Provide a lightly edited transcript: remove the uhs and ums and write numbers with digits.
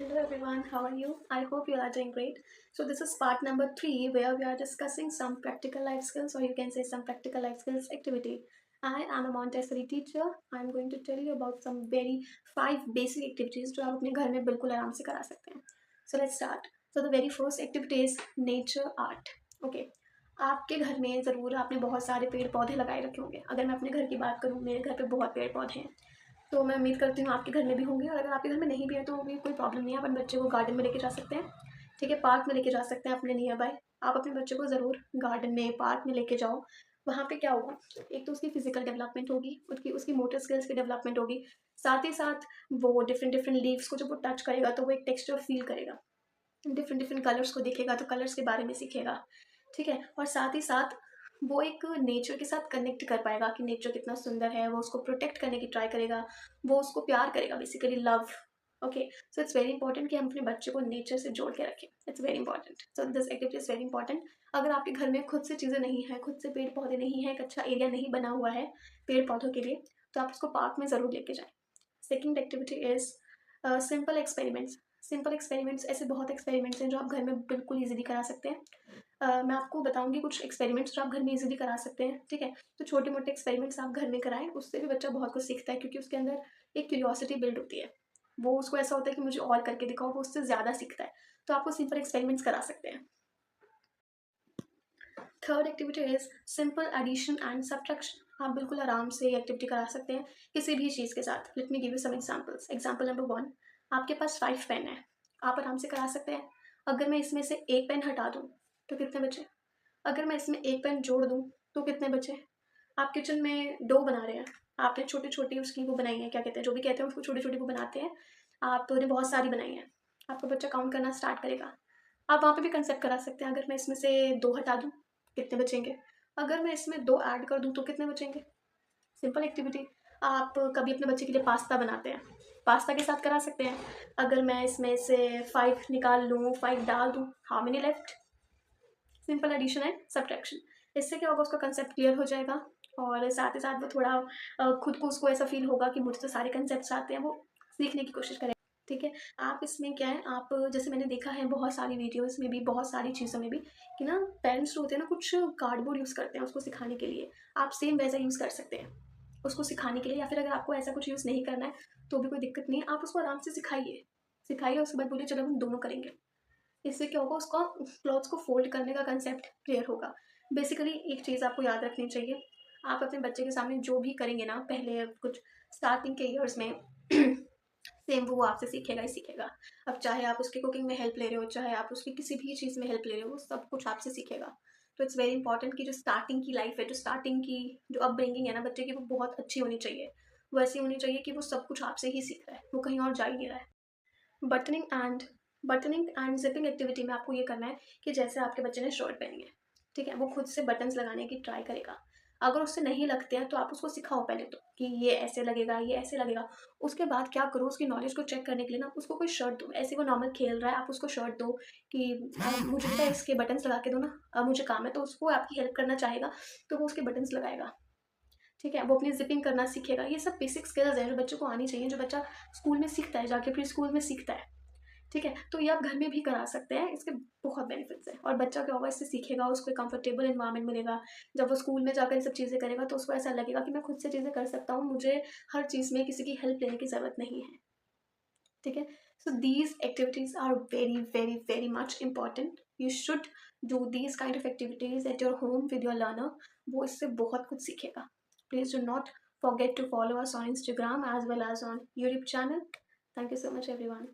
Hello everyone, how are you? I hope you are doing great. So this is part number 3 where we are discussing some practical life skills, or you can say some practical life skills activity. I am a Montessori teacher. I am going to tell you about some very 5 basic activities जो आप अपने घर में बिल्कुल आराम से करा सकते हैं. So let's start. So the very first activity is nature art. Okay. आपके घर में ज़रूर आपने बहुत सारे पेड़ पौधे लगाए रखे होंगे. अगर मैं अपने घर की बात करूँ, मेरे घर पे बहुत पेड़ पौधे हैं. तो मैं उम्मीद करती हूँ आपके घर में भी होंगे, और अगर आपके घर में नहीं भी है तो भी कोई प्रॉब्लम नहीं है. आप अपने बच्चे को गार्डन में लेके जा सकते हैं. ठीक है, पार्क में लेके जा सकते हैं अपने नियर बाय. आप अपने बच्चे को ज़रूर गार्डन में, पार्क में लेके जाओ. वहाँ पे क्या होगा, एक तो उसकी फिजिकल डेवलपमेंट होगी, उसकी उसकी मोटर स्किल्स की डेवलपमेंट होगी. साथ ही साथ वो डिफरेंट डिफरेंट लीव्स को जब वो टच करेगा तो वो एक टेक्सचर फील करेगा. डिफरेंट डिफरेंट कलर्स को देखेगा तो कलर्स के बारे में सीखेगा. ठीक है, और साथ ही साथ वो एक नेचर के साथ कनेक्ट कर पाएगा कि नेचर कितना सुंदर है. वो उसको प्रोटेक्ट करने की ट्राई करेगा, वो उसको प्यार करेगा, basically love. Okay, so it's very important कि हम अपने बच्चे को नेचर से जोड़ के रखें. It's very important. So this activity is very important. अगर आपके घर में खुद से चीज़ें नहीं हैं, खुद से पेड़ पौधे नहीं हैं, एक अच्छा एरिया नहीं बना हुआ है पेड़ पौधों के लिए, तो आप उसको पार्क में ज़रूर लेके जाएं. Second activity is simple experiments. Simple experiments, ऐसे बहुत एक्सपेरिमेंट्स हैं जो आप घर में बिल्कुल ईजिली करा सकते हैं. मैं आपको बताऊंगी कुछ एक्सपेरिमेंट्स जो आप घर में इजीली करा सकते हैं. ठीक है, तो छोटे मोटे एक्सपेरिमेंट्स आप घर में कराएं, उससे भी बच्चा बहुत कुछ सीखता है, क्योंकि उसके अंदर एक क्यूरियोसिटी बिल्ड होती है. वो उसको ऐसा होता है कि मुझे और करके दिखाओ, वो उससे ज़्यादा सीखता है. तो आपको सिंपल एक्सपेरिमेंट्स करा सकते हैं. Third activity is simple addition and subtraction. आप बिल्कुल आराम से ये एक्टिविटी करा सकते हैं किसी भी चीज़ के साथ. Let me give you some examples. Example number 1, आपके पास 5 पेन है. आप आराम से करा सकते हैं. अगर मैं इसमें से एक पेन हटा दूँ तो कितने बचे? अगर मैं इसमें एक पेन जोड़ दूँ तो कितने बचे? आप किचन में डो बना रहे हैं, आपने छोटी छोटी उसकी वो बनाई है, क्या कहते हैं, जो भी कहते हैं उसको, छोटी छोटी वो बनाते हैं. आपने बहुत सारी बनाई है. आपका बच्चा काउंट करना स्टार्ट करेगा. आप वहाँ पे भी कंसेप्ट करा सकते हैं. अगर मैं इसमें से 2 हटा दूँ कितने बचेंगे? अगर मैं इसमें 2 ऐड कर दूँ तो कितने बचेंगे? Simple activity. आप कभी अपने बच्चे के लिए पास्ता बनाते हैं, पास्ता के साथ करा सकते हैं. अगर मैं इसमें से 5 निकाल लूँ, 5 डाल दूँ, how many left? Simple addition and subtraction. इससे क्या होगा, उसका कंसेप्ट क्लियर हो जाएगा, और साथ ही साथ वो थोड़ा खुद को उसको ऐसा फील होगा कि मुझे तो सारे कंसेप्ट आते हैं. वो सीखने की कोशिश करें. ठीक है, आप इसमें क्या है, आप जैसे मैंने देखा है बहुत सारी वीडियोस में भी, बहुत सारी चीज़ों में भी, कि ना पेरेंट्स होते हैं ना, कुछ कार्डबोर्ड यूज़ करते हैं उसको सिखाने के लिए. आप सेम वैसा यूज़ कर सकते हैं उसको सिखाने के लिए. या फिर अगर आपको ऐसा कुछ यूज़ नहीं करना है तो भी कोई दिक्कत नहीं है. आप उसको आराम से सिखाइए सिखाइए, उसके बाद बोलिए चलो हम दोनों करेंगे. इससे क्या होगा, उसका क्लॉथ्स को फोल्ड करने का कंसेप्ट क्लियर होगा. बेसिकली एक चीज़ आपको याद रखनी चाहिए, आप अपने बच्चे के सामने जो भी करेंगे ना पहले कुछ स्टार्टिंग के ईयर्स में सेम वो आपसे सीखेगा ही सीखेगा. अब चाहे आप उसकी कुकिंग में हेल्प ले रहे हो, चाहे आप उसकी किसी भी चीज़ में हेल्प ले रहे हो, वो सब कुछ आपसे सीखेगा. तो इट्स वेरी इंपॉर्टेंट कि जो स्टार्टिंग की लाइफ है, जो स्टार्टिंग की जो अपब्रिंगिंग है ना बच्चे की, वो बहुत अच्छी होनी चाहिए. वो ऐसी होनी चाहिए कि वो सब कुछ आपसे ही सीख रहा है, वो कहीं और जा ही नहीं रहा है. Buttoning and buttoning and zipping activity में आपको ये करना है कि जैसे आपके बच्चे ने शर्ट पहनी है, ठीक है, वो खुद से बटन्स लगाने की ट्राई करेगा. अगर उससे नहीं लगते हैं तो आप उसको सिखाओ पहले तो, कि ये ऐसे लगेगा, ये ऐसे लगेगा. उसके बाद क्या करो, उसकी नॉलेज को चेक करने के लिए ना उसको कोई शर्ट दो. ऐसे वो नॉर्मल खेल रहा है, आप उसको शर्ट दो कि मुझे पता है इसके बटन्स लगा के दो ना, अब मुझे काम है. तो उसको आपकी हेल्प करना चाहेगा, तो वो उसके बटन्स लगाएगा. ठीक है, वो अपनी जिपिंग करना सीखेगा. ये सब बेसिक स्किल्स हैं जो बच्चों को आनी चाहिए, जो बच्चा स्कूल में सीखता है, जाके प्री स्कूल में सीखता है. ठीक है, तो ये आप घर में भी करा सकते हैं. इसके बहुत बेनिफिट्स हैं, और बच्चा क्या होगा, इससे सीखेगा, उसको कंफर्टेबल इन्वायरमेंट मिलेगा. जब वो स्कूल में जाकर ये सब चीज़ें करेगा तो उसको ऐसा लगेगा कि मैं खुद से चीज़ें कर सकता हूँ, मुझे हर चीज़ में किसी की हेल्प लेने की ज़रूरत नहीं है. ठीक है, so these activities are very very very much important. You should do these kind of activities at your home with your learner. वो इससे बहुत कुछ सीखेगा. Please do not forget to follow us on Instagram as well as on YouTube channel. Thank you so much everyone.